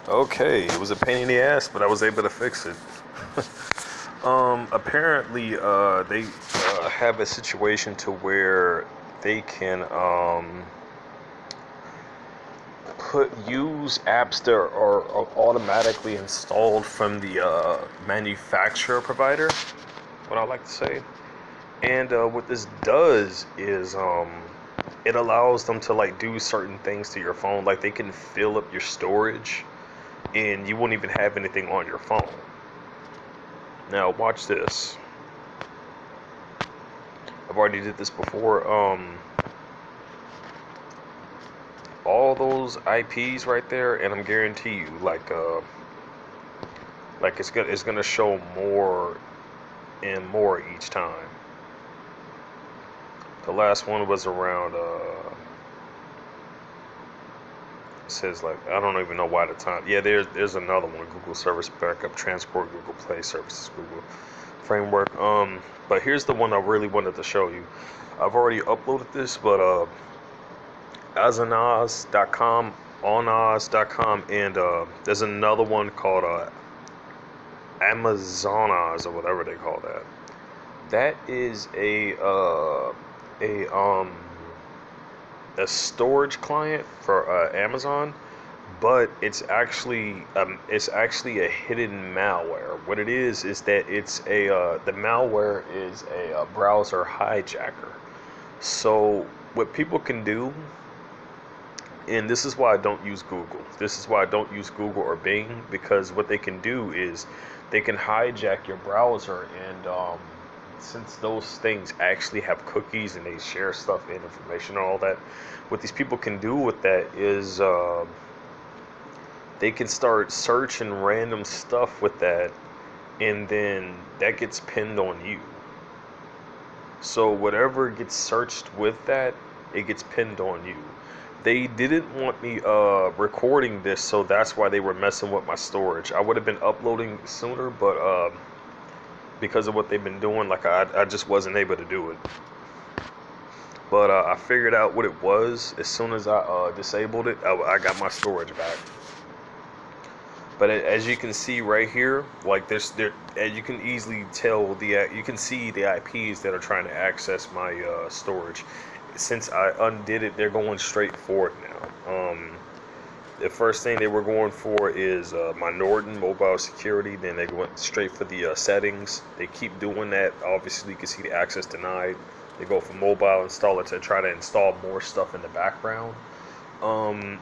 Okay, it was a pain in the ass, but I was able to fix it. Apparently, they have a situation to where they can use apps that are automatically installed from the manufacturer provider. What I like to say, and what this does is it allows them to like do certain things to your phone, like they can fill up your storage, and you won't even have anything on your phone. Now watch this. I've already did this before. All those IPs right there, and I'm guarantee you, like it's gonna show more and more each time. The last one was around. It says like I don't even know why the time. Yeah, there's another one. Google Service Backup Transport, Google Play Services, Google Framework. But here's the one I really wanted to show you. I've already uploaded this, but Azanas.com, Onas.com, and there's another one called Amazonas or whatever they call that. That is a a storage client for Amazon, but it's actually a hidden malware. What it is that it's a the malware is a browser hijacker. So what people can do, and this is why I don't use Google. This is why I don't use Google or Bing, because what they can do is they can hijack your browser, and since those things actually have cookies and they share stuff and information and all that, what these people can do with that is they can start searching random stuff with that, and then that gets pinned on you. So whatever gets searched with that, it gets pinned on you. They didn't want me recording this, so that's why they were messing with my storage. I would have been uploading sooner, but because of what they've been doing, like I just wasn't able to do it. But I figured out what it was as soon as I disabled it. I got my storage back. But as you can see right here, like you can easily tell you can see the IPs that are trying to access my storage. Since I undid it, they're going straight for it now. The first thing they were going for is my Norton mobile security. Then they went straight for the settings. They keep doing that. Obviously, you can see the access denied. They go for mobile installer to try to install more stuff in the background.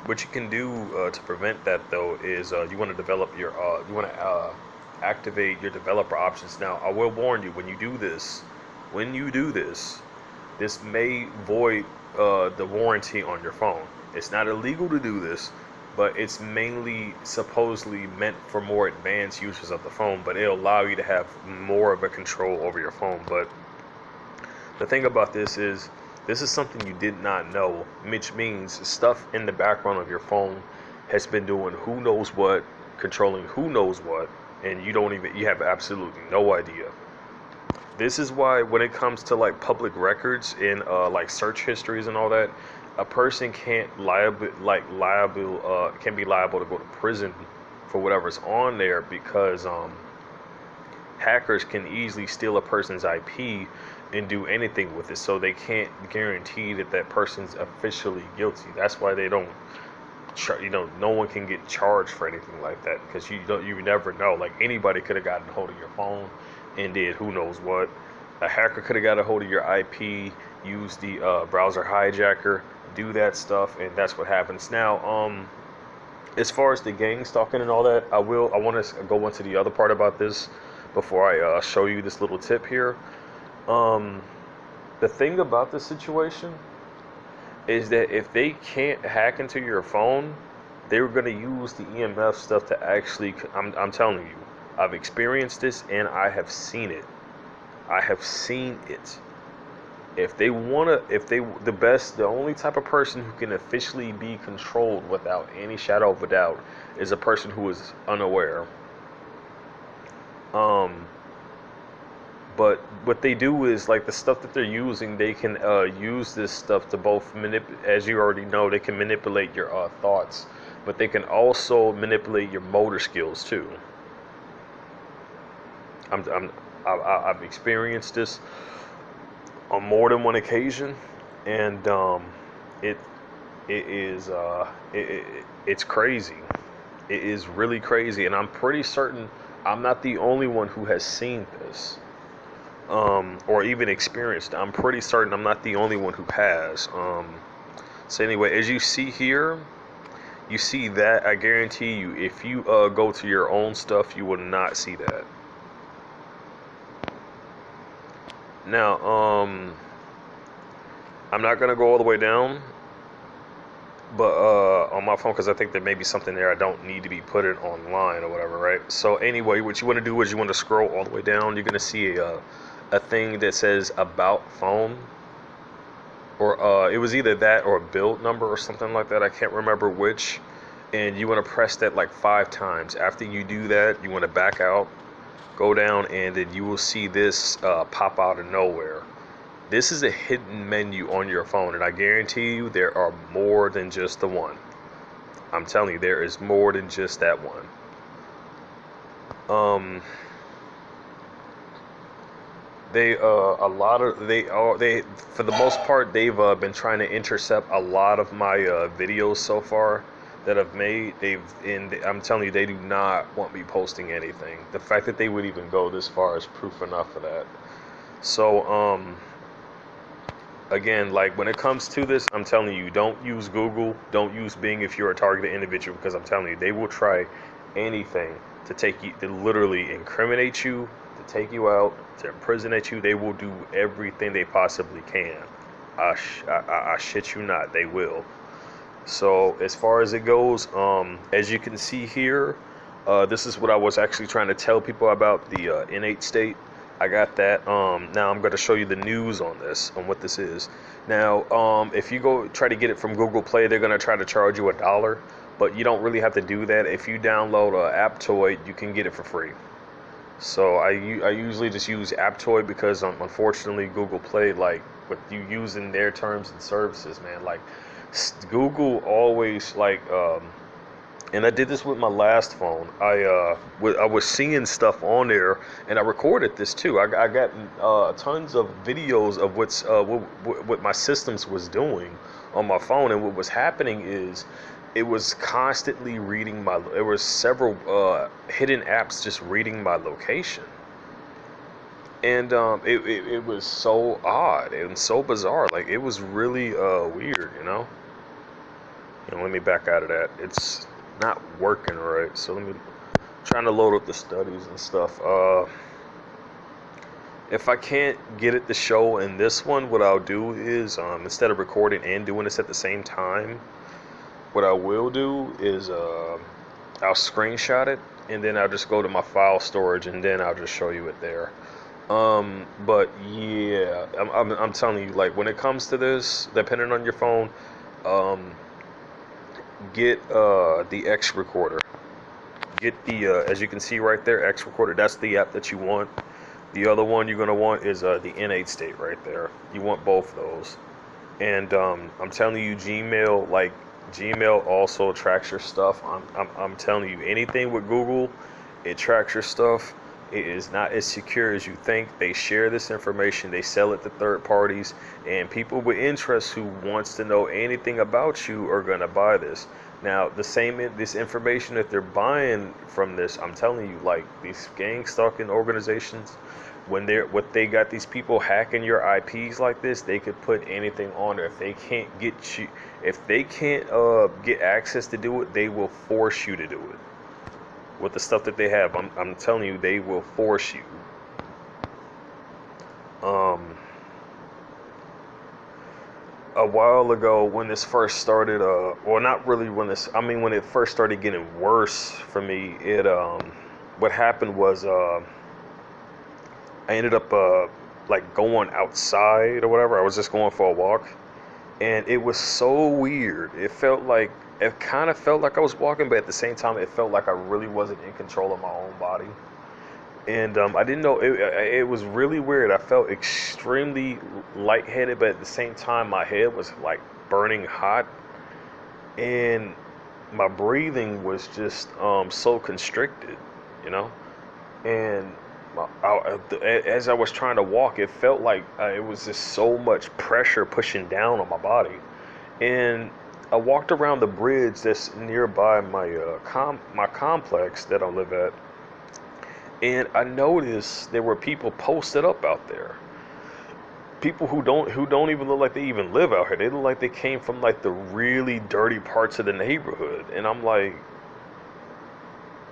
What you can do to prevent that though is you want to develop your you want to activate your developer options. Now, I will warn you, when you do this, this may void the warranty on your phone. It's not illegal to do this, but it's mainly supposedly meant for more advanced users of the phone, but it'll allow you to have more of a control over your phone. But the thing about this is something you did not know, which means stuff in the background of your phone has been doing who knows what, controlling who knows what, and you have absolutely no idea. This is why when it comes to like public records and like search histories and all that, a person can be liable to go to prison for whatever's on there, because hackers can easily steal a person's IP and do anything with it, so they can't guarantee that that person's officially guilty. That's why they don't, no one can get charged for anything like that, because you never know. Like anybody could have gotten a hold of your phone and did who knows what. A hacker could have got a hold of your IP, used the browser hijacker, do that stuff, and that's what happens. Now, as far as the gang stalking and all that, I want to go into the other part about this before I show you this little tip here. The thing about this situation is that if they can't hack into your phone, they were going to use the EMF stuff to actually. I'm telling you, I've experienced this and I have seen it. I have seen it. The only type of person who can officially be controlled without any shadow of a doubt is a person who is unaware. But what they do is, like, the stuff that they're using, they can use this stuff to both as you already know, they can manipulate your thoughts but they can also manipulate your motor skills too. I'm, I'm, I've experienced this on more than one occasion, and it it is it's crazy. It is really crazy, and I'm pretty certain I'm not the only one who has seen this, or even experienced. I'm pretty certain I'm not the only one who has. So anyway, as you see here, you see that. I guarantee you, if you go to your own stuff, you will not see that. Now, I'm not gonna go all the way down, but on my phone, because I think there may be something there I don't need to be put it online or whatever, right? So anyway, what you want to do is you want to scroll all the way down. You're gonna see a thing that says about phone, or it was either that or a build number or something like that. I can't remember which. And you want to press that like 5 times. After you do that, you want to back out, go down, and then you will see this pop out of nowhere. This is a hidden menu on your phone, and I guarantee you there are more than just the one. I'm telling you, there is more than just that one. They a lot of they for the most part they've been trying to intercept a lot of my videos so far that I've made. I'm telling you, they do not want me posting anything. The fact that they would even go this far is proof enough of that. So again, like when it comes to this, I'm telling you, don't use Google, don't use Bing if you're a targeted individual, because I'm telling you, they will try anything to take you, to literally incriminate you, to take you out, to impersonate you. They will do everything they possibly can. I shit you not, they will. So as far as it goes, as you can see here, this is what I was actually trying to tell people about the innate state. I got that. Now I'm going to show you the news on this, on what this is. Now, if you go try to get it from Google Play, they're going to try to charge you $1, but you don't really have to do that. If you download Aptoid, you can get it for free. So I usually just use Aptoid because unfortunately Google Play, like with you using their terms and services, man, like Google always like and I did this with my last phone. I was seeing stuff on there, and I recorded this too. I got tons of videos of what my systems was doing on my phone, and what was happening is it was constantly reading my. There was several hidden apps just reading my location, and it was so odd and so bizarre. Like it was really weird, you know. Let me back out of that. It's not working right, so let me trying to load up the studies and stuff. If I can't get it to show in this one, what I'll do is instead of recording and doing this at the same time, what I will do is I'll screenshot it, and then I'll just go to my file storage, and then I'll just show you it there. But yeah, I'm telling you, like when it comes to this, depending on your phone, get the X recorder. Get the as you can see right there, X recorder. That's the app that you want. The other one you're gonna want is the innate state right there. You want both those. And I'm telling you, Gmail also tracks your stuff. I'm telling you, anything with Google, it tracks your stuff. It is not as secure as you think. They share this information. They sell it to third parties, and people with interest who wants to know anything about you are gonna buy this. Now, this information that they're buying from this, I'm telling you, like these gang stalking organizations, when they got these people hacking your IPs like this, they could put anything on there. If they can't get access to do it, they will force you to do it. With the stuff that they have, I'm telling you, they will force you. A while ago, when this first started, well, not really when it first started getting worse for me, what happened was, I ended up, like going outside or whatever. I was just going for a walk, and it was so weird. It kind of felt like I was walking, but at the same time, it felt like I really wasn't in control of my own body. And I didn't know, it was really weird. I felt extremely lightheaded, but at the same time, my head was like burning hot. And my breathing was just so constricted, you know. And as I was trying to walk, it felt like it was just so much pressure pushing down on my body. And I walked around the bridge that's nearby my complex that I live at, and I noticed there were people posted up out there. People who don't even look like they even live out here. They look like they came from like the really dirty parts of the neighborhood. And I'm like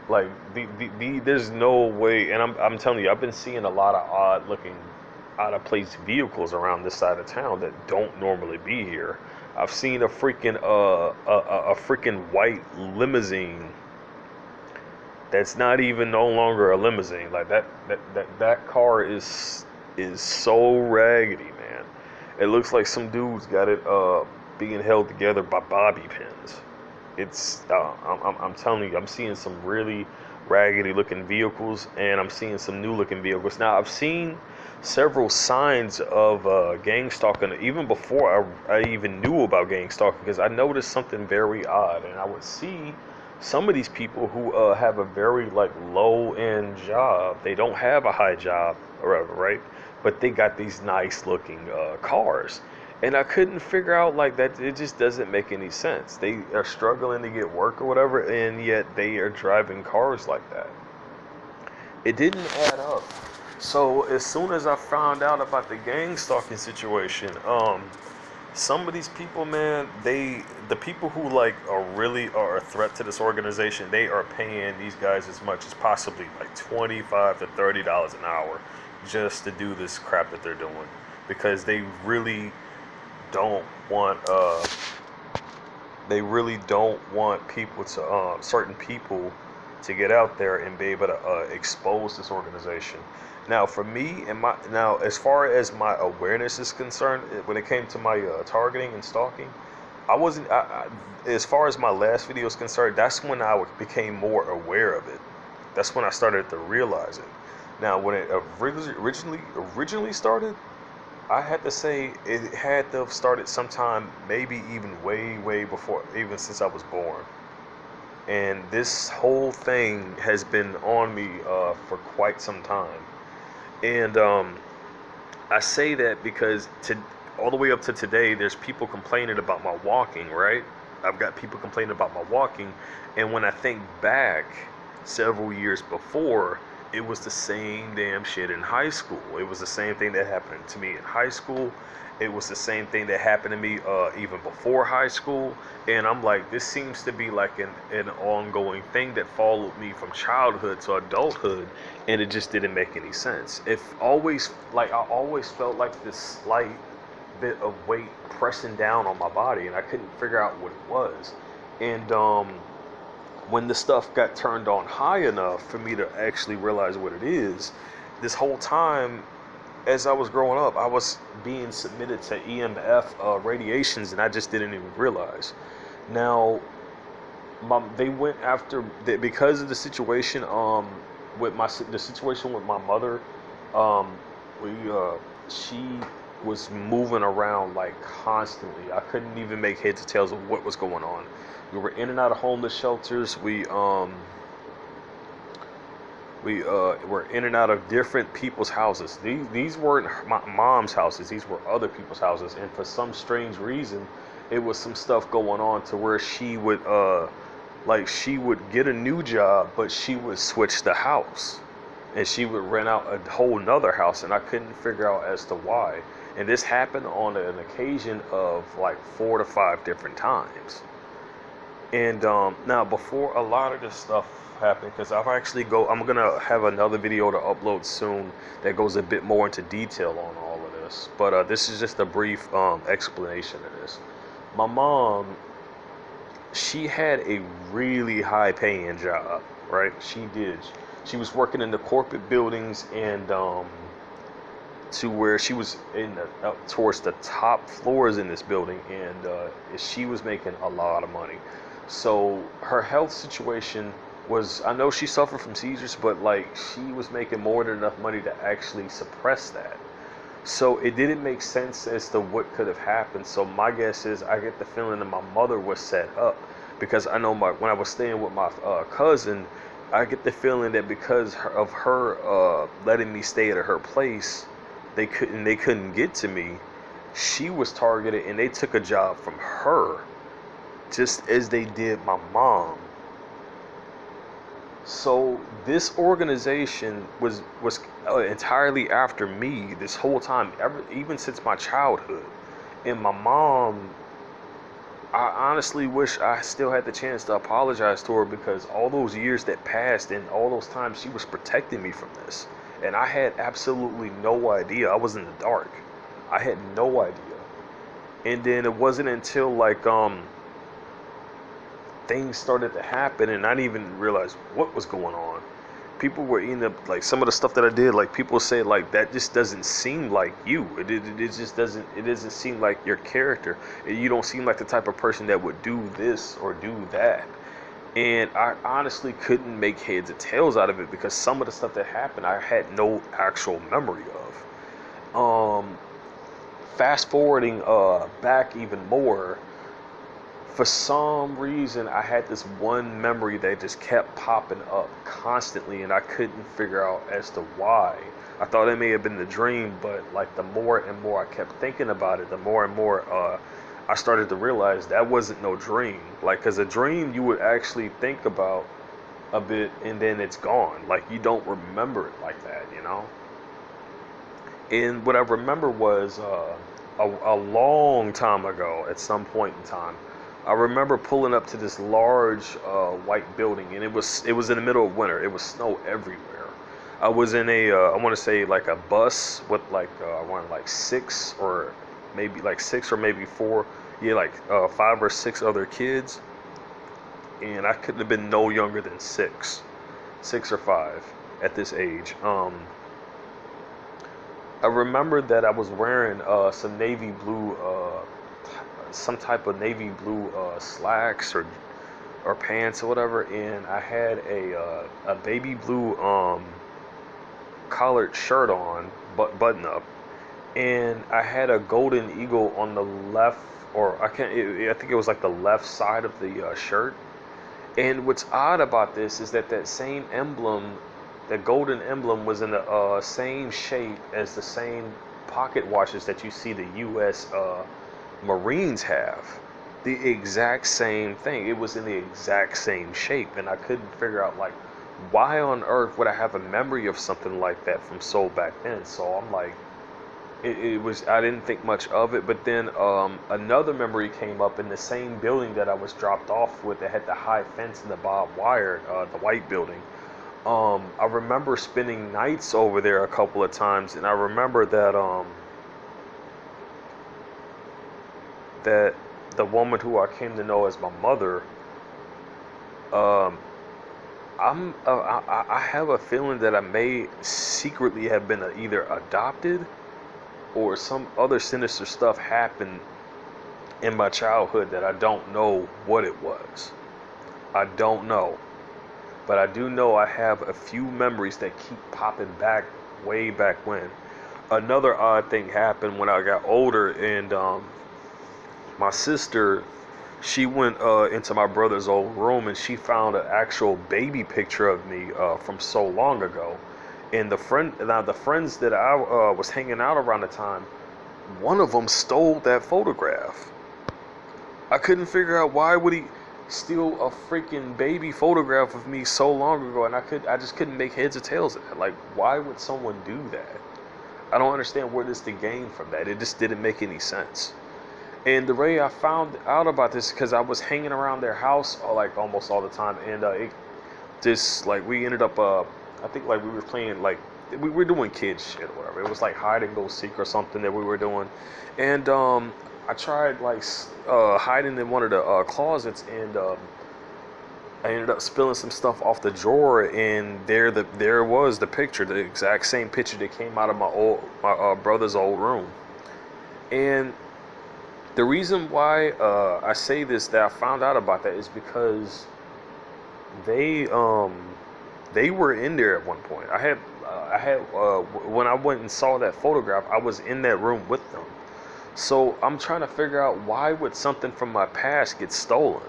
there's no way. And I'm telling you, I've been seeing a lot of odd looking, out of place vehicles around this side of town that don't normally be here. I've seen a freaking a freaking white limousine that's not even no longer a limousine. Like that car is so raggedy, man. It looks like some dudes got it being held together by bobby pins. It's I'm telling you, I'm seeing some really raggedy looking vehicles, and I'm seeing some new looking vehicles. Now I've seen several signs of gang stalking even before I even knew about gang stalking, because I noticed something very odd. And I would see some of these people who have a very like low end job. They don't have a high job or whatever, right? But they got these nice looking cars. And I couldn't figure out like that. It just doesn't make any sense. They are struggling to get work or whatever, and yet they are driving cars like that. It didn't add up. So as soon as I found out about the gang stalking situation, some of these people, man, the people who like are a threat to this organization, they are paying these guys as much as possibly like $25 to $30 an hour just to do this crap that they're doing, because don't want they really don't want people to certain people to get out there and be able to expose this organization. Now, for me and as far as my awareness is concerned, when it came to my targeting and stalking, I wasn't. As far as my last video is concerned, that's when I became more aware of it. That's when I started to realize it. Now, when it originally started, I had to say it had to have started sometime, maybe even way before, even since I was born. And this whole thing has been on me for quite some time. And I say that because all the way up to today, there's people complaining about my walking, right? I've got people complaining about my walking. And when I think back several years before, it was the same damn shit in high school. It was the same thing that happened to me in high school. It was the same thing that happened to me even before high school. And I'm like, this seems to be like an ongoing thing that followed me from childhood to adulthood, and it just didn't make any sense. I always felt like this slight bit of weight pressing down on my body, and I couldn't figure out what it was. And when the stuff got turned on high enough for me to actually realize what it is, this whole time as I was growing up, I was being submitted to EMF radiations, and I just didn't even realize. Now, they went after because of the situation the situation with my mother. We she was moving around like constantly. I couldn't even make heads or tails of what was going on. We were in and out of homeless shelters. We were in and out of different people's houses. These weren't my mom's houses. These were other people's houses. And for some strange reason, it was some stuff going on to where she would get a new job, but she would switch the house, and she would rent out a whole nother house, and I couldn't figure out as to why. And this happened on an occasion of like 4 to 5 different times. And now, before a lot of this stuff happened, because I'm gonna have another video to upload soon that goes a bit more into detail on all of this. But this is just a brief explanation of this. My mom, she had a really high paying job, right? She did. She was working in the corporate buildings, and to where she was up towards the top floors in this building, and she was making a lot of money. So her health situation was, I know she suffered from seizures, but like she was making more than enough money to actually suppress that. So it didn't make sense as to what could have happened. So my guess is, I get the feeling that my mother was set up, because I know when I was staying with my cousin, I get the feeling that because of her letting me stay at her place, they couldn't get to me. She was targeted, and they took a job from her, just as they did my mom. So this organization was entirely after me this whole time, even since my childhood. And my mom, I honestly wish I still had the chance to apologize to her, because all those years that passed and all those times she was protecting me from this. And I had absolutely no idea. I was in the dark. I had no idea. And then it wasn't until like things started to happen and I didn't even realize what was going on. People were eating up like some of the stuff that I did. Like people say like that just doesn't seem like you. It just doesn't. It doesn't seem like your character. You don't seem like the type of person that would do this or do that. And I honestly couldn't make heads or tails out of it, because some of the stuff that happened I had no actual memory of. Fast forwarding back even more, for some reason I had this one memory that just kept popping up constantly, and I couldn't figure out as to why. I thought it may have been the dream, but like the more and more I kept thinking about it, the more and more I started to realize that wasn't no dream. Like, cause a dream you would actually think about a bit and then it's gone. Like you don't remember it like that, you know. And what I remember was a long time ago, at some point in time, I remember pulling up to this large white building, and it was in the middle of winter. It was snow everywhere. I was in I want to say like a bus with like I want like six or maybe four, yeah, like 5 or 6 other kids, and I couldn't have been no younger than 6 or 5 at this age. I remember that I was wearing some navy blue, some type of navy blue slacks or pants or whatever, and I had a baby blue collared shirt on, button up, and I had a golden eagle on the left, or I think it was like the left side of the shirt. And what's odd about this is that same emblem, the golden emblem, was in the same shape as the same pocket watches that you see the U.S. Marines have. The exact same thing. It was in the exact same shape, and I couldn't figure out like why on earth would I have a memory of something like that from so back then. So I'm like, it was, I didn't think much of it. But then another memory came up in the same building that I was dropped off with, that had the high fence and the barbed wire, the white building. I remember spending nights over there a couple of times, and I remember that the woman who I came to know as my mother, um, I have a feeling that I may secretly have been either adopted, or some other sinister stuff happened in my childhood that I don't know what it was. I don't know. But I do know I have a few memories that keep popping back, way back when. Another odd thing happened when I got older, and my sister, she went into my brother's old room, and she found an actual baby picture of me from so long ago. And the friends that I was hanging out around the time, one of them stole that photograph. I couldn't figure out why would he steal a freaking baby photograph of me so long ago, and I just couldn't make heads or tails of that. Like, why would someone do that? I don't understand where there's the gain from that. It just didn't make any sense. And the way I found out about this, because I was hanging around their house like almost all the time, and we ended up I think like we were playing like we were doing kid shit or whatever. It was like hide and go seek or something that we were doing, and I tried like hiding in one of the closets, and I ended up spilling some stuff off the drawer, and there was the picture, the exact same picture that came out of my brother's old room. And the reason why I say this, that I found out about that, is because they were in there at one point. I had when I went and saw that photograph, I was in that room with them. So I'm trying to figure out, why would something from my past get stolen?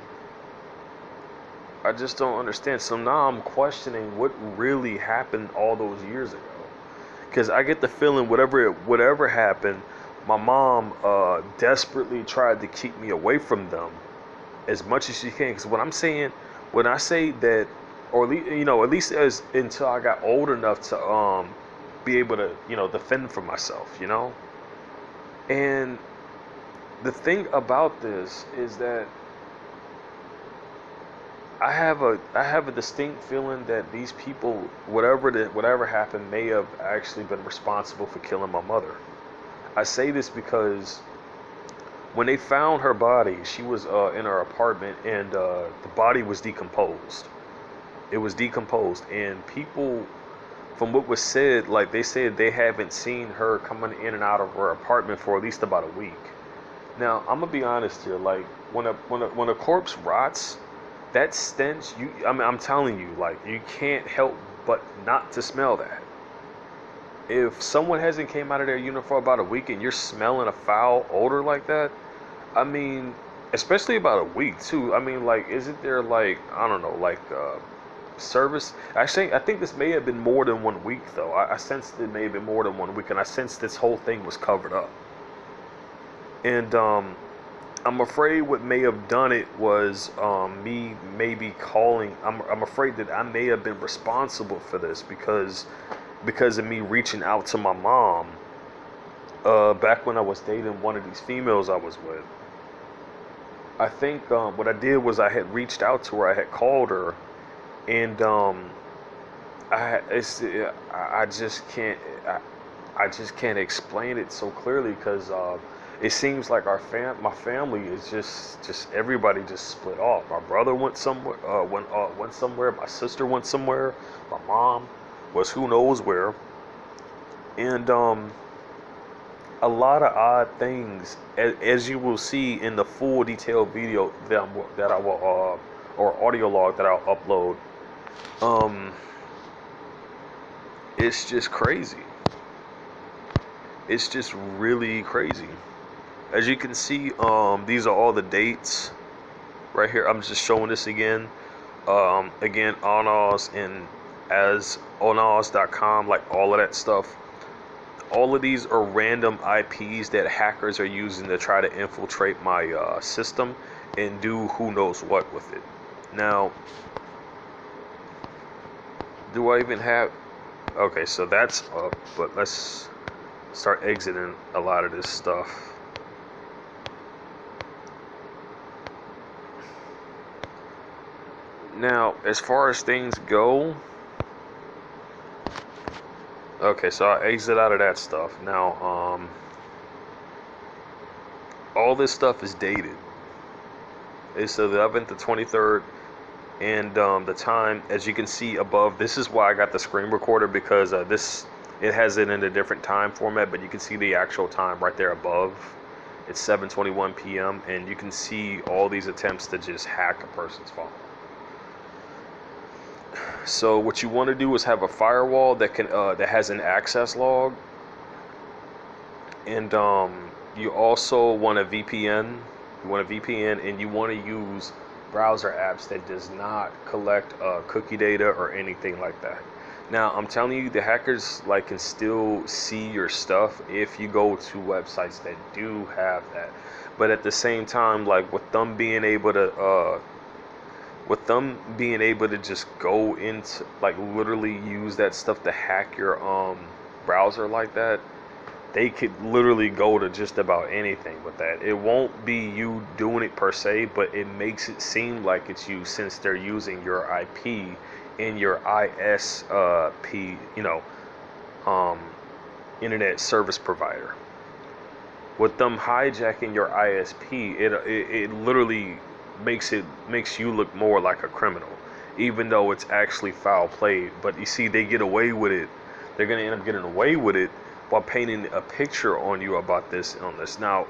I just don't understand. So now I'm questioning what really happened all those years ago. Because I get the feeling whatever happened, my mom desperately tried to keep me away from them as much as she can. Because when I say that, or at least as until I got old enough to be able to defend for myself. And the thing about this is that I have a distinct feeling that these people, whatever happened, may have actually been responsible for killing my mother. I say this because when they found her body, she was in her apartment, and the body was decomposed. It was decomposed, and people, from what was said, like they said, they haven't seen her coming in and out of her apartment for at least about a week. Now, I'm gonna be honest here. Like when a corpse rots, that stench, I'm telling you, like you can't help but not to smell that. If someone hasn't came out of their unit for about a week and you're smelling a foul odor like that, I mean, especially about a week too. I mean, like, isn't there like, I don't know, like service? Actually, I think this may have been more than 1 week though. I sensed it may have been more than 1 week, and I sensed this whole thing was covered up. And I'm afraid what may have done it was me maybe calling. I'm afraid that I may have been responsible for this because of me reaching out to my mom back when I was dating one of these females I was with. I think what I did was I had reached out to her. I had called her, and I just can't. I just can't explain it so clearly because it seems like my family is just everybody just split off. My brother went somewhere, went somewhere. My sister went somewhere. My mom was who knows where, and a lot of odd things, as you will see in the full detailed video that I will or audio log that I'll upload. It's just crazy. It's just really crazy. As you can see, these are all the dates right here. I'm just showing this again. Again, onos and as onos.com, like all of that stuff. All of these are random IPs that hackers are using to try to infiltrate my system and do who knows what with it. Now, do I even have... Okay, so that's up, but let's start exiting a lot of this stuff. Now, as far as things go, okay, so I exit out of that stuff. Now, all this stuff is dated. It's the 11th to 23rd, and the time, as you can see above, this is why I got the screen recorder, because it has it in a different time format, but you can see the actual time right there above. It's 7:21 p.m., and you can see all these attempts to just hack a person's phone. So what you want to do is have a firewall that has an access log, and you also want a VPN. You want a VPN, and you want to use browser apps that does not collect cookie data or anything like that. Now, I'm telling you, the hackers can still see your stuff if you go to websites that do have that. But at the same time, with them being able to just go into literally use that stuff to hack your browser like that, they could literally go to just about anything with that. It won't be you doing it per se, but it makes it seem like it's you, since they're using your IP in your ISP, internet service provider. With them hijacking your ISP, it literally makes you look more like a criminal, even though it's actually foul play. But you see, they get away with it. They're gonna end up getting away with it while painting a picture on you about this illness. Now,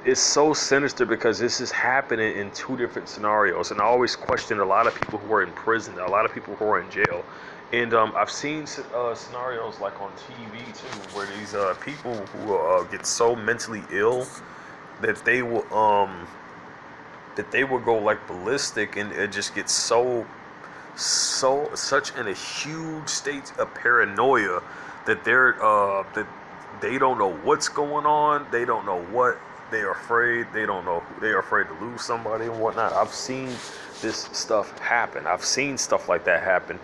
it's so sinister because this is happening in two different scenarios, and I always question a lot of people who are in prison, a lot of people who are in jail, and I've seen scenarios like on TV too, where these people who get so mentally ill that they will that they will go like ballistic, and it just gets such in a huge state of paranoia that that they don't know what's going on. They don't know what they're afraid. They don't know who they're afraid to lose somebody and whatnot. I've seen this stuff happen. I've seen stuff like that happen.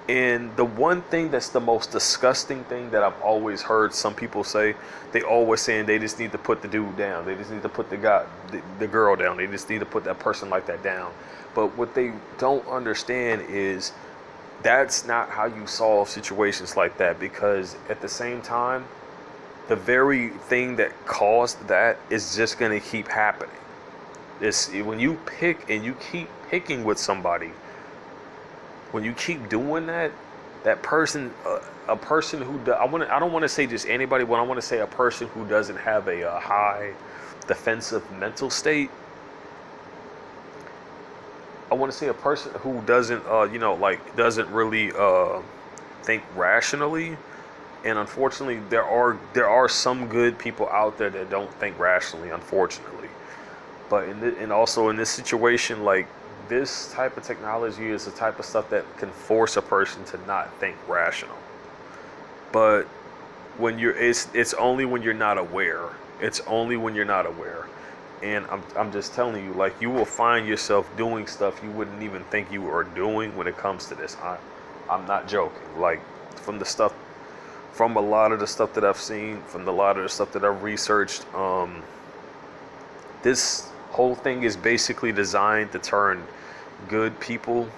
And the one thing that's the most disgusting thing that I've always heard some people say, they always saying they just need to put the dude down. They just need to put the girl down. They just need to put that person like that down. But what they don't understand is that's not how you solve situations like that, because at the same time, the very thing that caused that is just going to keep happening. It's when you pick and you keep picking with somebody, when you keep doing that, that person, a person who I don't want to say just anybody, but I want to say a person who doesn't have a high defensive mental state. I want to say a person who doesn't, doesn't really think rationally. And unfortunately, there are some good people out there that don't think rationally, unfortunately. But also in this situation, like, this type of technology is the type of stuff that can force a person to not think rational. But when it's only when you're not aware. It's only when you're not aware. And I'm just telling you, like, you will find yourself doing stuff you wouldn't even think you were doing when it comes to this. I'm not joking. Like, from a lot of the stuff that I've seen, from a lot of the stuff that I've researched, this whole thing is basically designed to turn good people.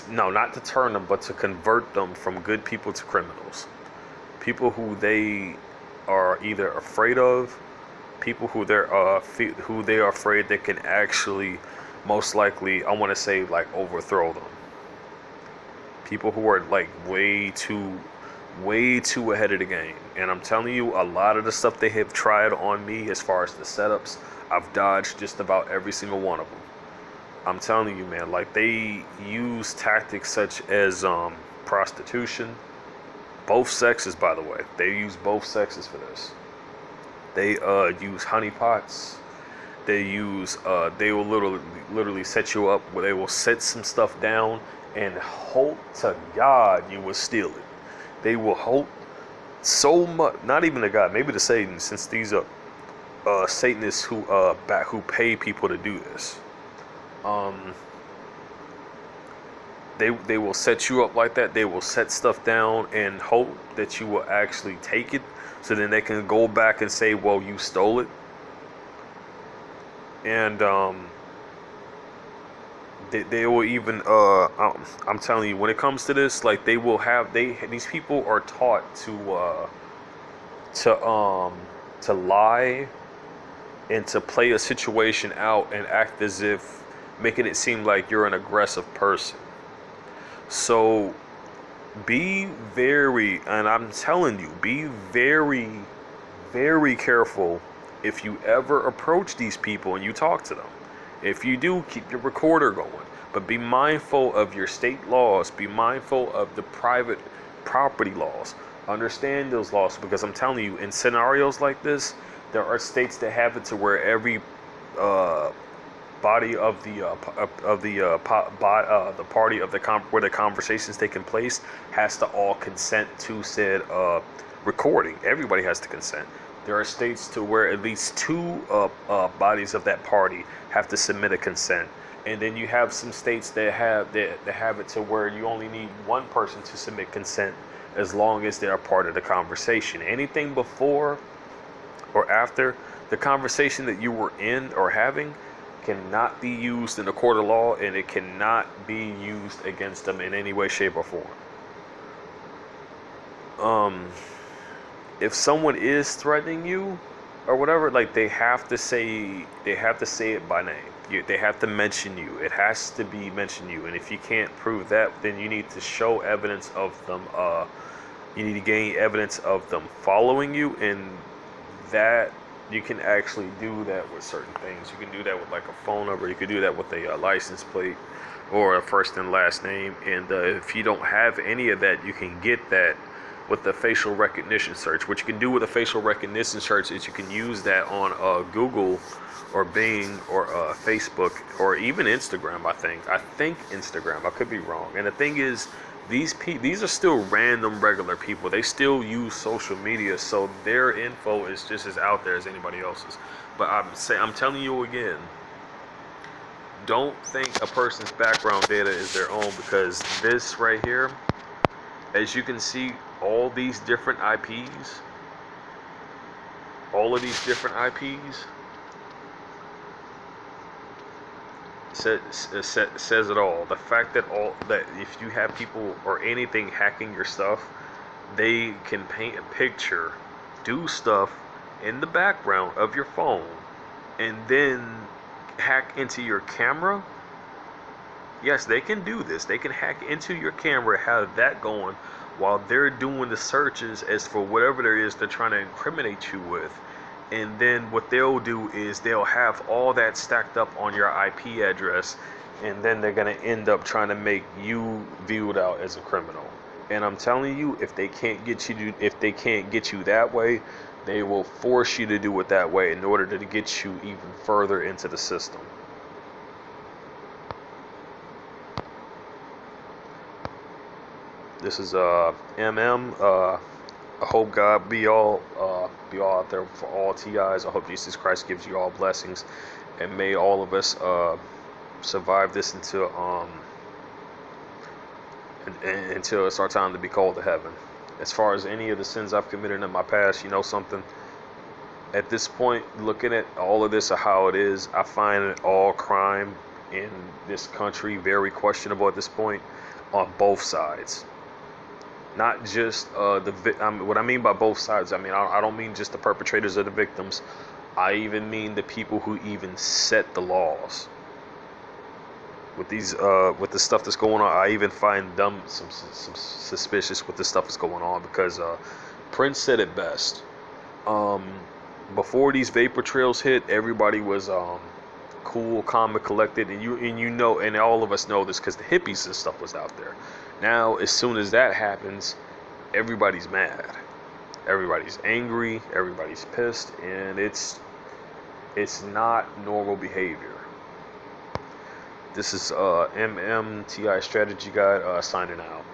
Not to turn them, but to convert them from good people to criminals. People who they are either afraid of, people who they are afraid that can actually, most likely, I want to say, like, overthrow them. People who are like way too ahead of the game. And I'm telling you, a lot of the stuff they have tried on me as far as the setups, I've dodged just about every single one of them. I'm telling you, man, like, they use tactics such as prostitution. Both sexes, by the way. They use both sexes for this. They use honeypots. They will literally set you up where they will set some stuff down and hope to God you will steal it. They will hope so much, not even to God, maybe to Satan, since these are Satanists who pay people to do this. They will set you up like that. They will set stuff down and hope that you will actually take it, so then they can go back and say, well, you stole it. And they will even I'm telling you, when it comes to this, like, these people are taught to lie and to play a situation out and act as if, making it seem like you're an aggressive person. So be very, and I'm telling you, be very, very careful if you ever approach these people and you talk to them. If you do, keep your recorder going. But be mindful of your state laws. Be mindful of the private property laws. Understand those laws, because I'm telling you, in scenarios like this, there are states that have it to where every body of the party of where the conversation's taking place has to all consent to said recording. Everybody has to consent. There are states to where at least two bodies of that party have to submit a consent, and then you have some states that have it to where you only need one person to submit consent as long as they are part of the conversation. Anything before or after the conversation that you were in or having cannot be used in a court of law, and it cannot be used against them in any way, shape, or form. If someone is threatening you or whatever, like, they have to say it by name. They have to mention you. It has to be mention you. And if you can't prove that, then you need to show evidence of them. You need to gain evidence of them following you, and that you can actually do that with certain things. You can do that with, like, a phone number. You can do that with a license plate or a first and last name. And if you don't have any of that, you can get that with the facial recognition search. What you can do with a facial recognition search is you can use that on Google or Bing or Facebook or even Instagram. I think Instagram. I could be wrong. And the thing is, these are still random regular people. They still use social media, so their info is just as out there as anybody else's. But I'm telling you again, don't think a person's background data is their own, because this right here, as you can see, all of these different IPs, says it all. The fact that if you have people or anything hacking your stuff, they can paint a picture, do stuff in the background of your phone, and then hack into your camera. Yes, they can do this. They can hack into your camera, have that going while they're doing the searches as for whatever there is they're trying to incriminate you with. And then what they'll do is they'll have all that stacked up on your IP address, and then they're going to end up trying to make you viewed out as a criminal. And I'm telling you, if they can't get you that way, they will force you to do it that way in order to get you even further into the system. This is MM. I hope God be all out there for all TIs. I hope Jesus Christ gives you all blessings, and may all of us survive this until it's our time to be called to heaven. As far as any of the sins I've committed in my past, you know something? At this point, looking at all of this or how it is, I find all crime in this country very questionable at this point, on both sides. Not just what I mean by both sides, I don't mean just the perpetrators or the victims. I even mean the people who even set the laws. With the stuff that's going on, I even find them some suspicious with the stuff that's going on, because Prince said it best. Before these vapor trails hit, everybody was cool, calm, and collected, and all of us know this because the hippies and stuff was out there. Now, as soon as that happens, everybody's mad, everybody's angry, everybody's pissed, and it's not normal behavior. This is MMTI Strategy Guide signing out.